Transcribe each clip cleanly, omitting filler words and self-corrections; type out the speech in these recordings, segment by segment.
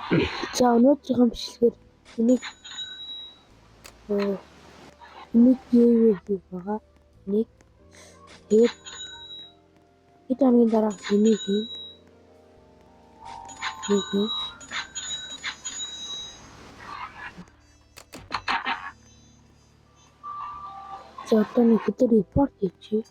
За өнөөдрийн бичлэгээр энийг юу хийх байгаа. Нэг тэгээд хэд хоногийн дараа энийг хийн. За одоо нэг хэдэр репорт хийчихье.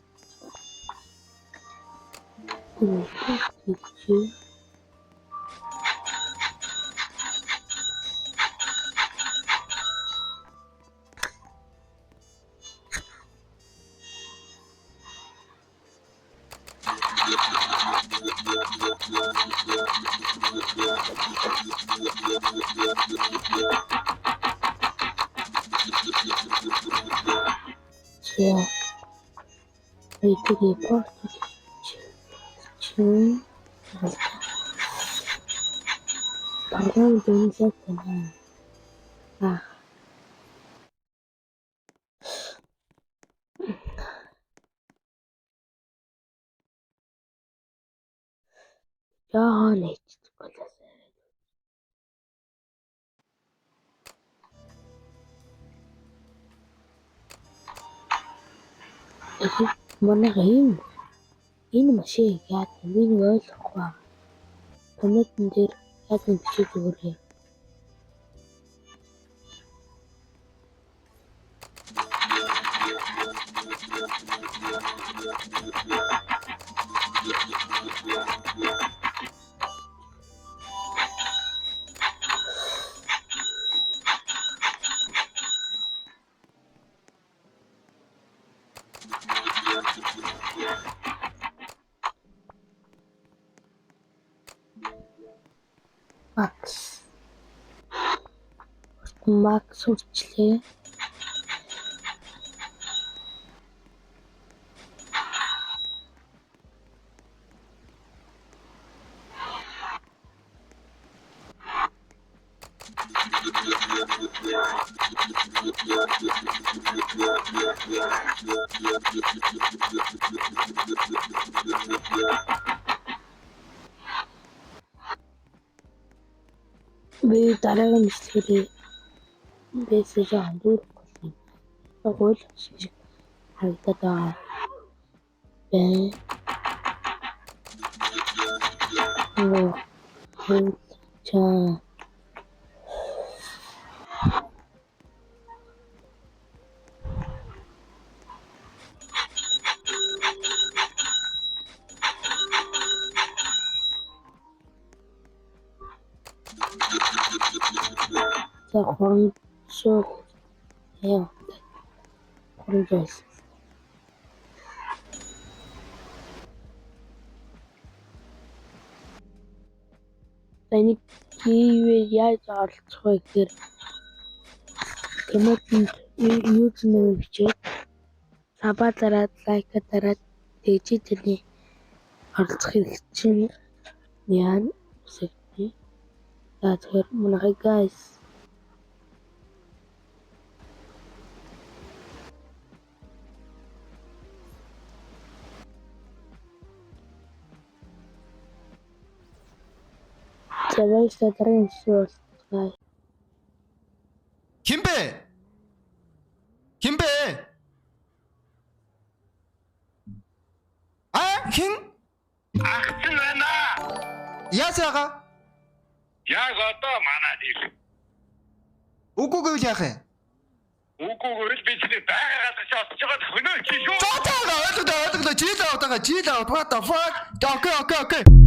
Манай энэ машин яа гэвэл ойлгохгүй. Комментэн дээр яг нэг бичиж өгөөрэй. Макс үрчлээ. Би дараагийн бичлэгээр мессеж андуур болсон. Тэгвэл шиг харагдаад байгаа. За хоромсоо хоромсоо энийг яаж оролцох вэ гэхээр комментэнд юузнээр бичээд саба дараад лайка дараад тэгж тэрний оролцох хэрэг чинь яана үсэгтэй. За тэгэхээр манай guys Давайте дараагийн шоу. Хин бэ? Хин? Агцэн байна. Яасаага? Яг одоо манад ир. Үгүй гэвэл яах юм? Үгүй гэвэл би чиний байгаа газар очиж байгаа хөнөө чи шүү. Ойлголоо. Жил аваад байгаа. What the fuck? Okay.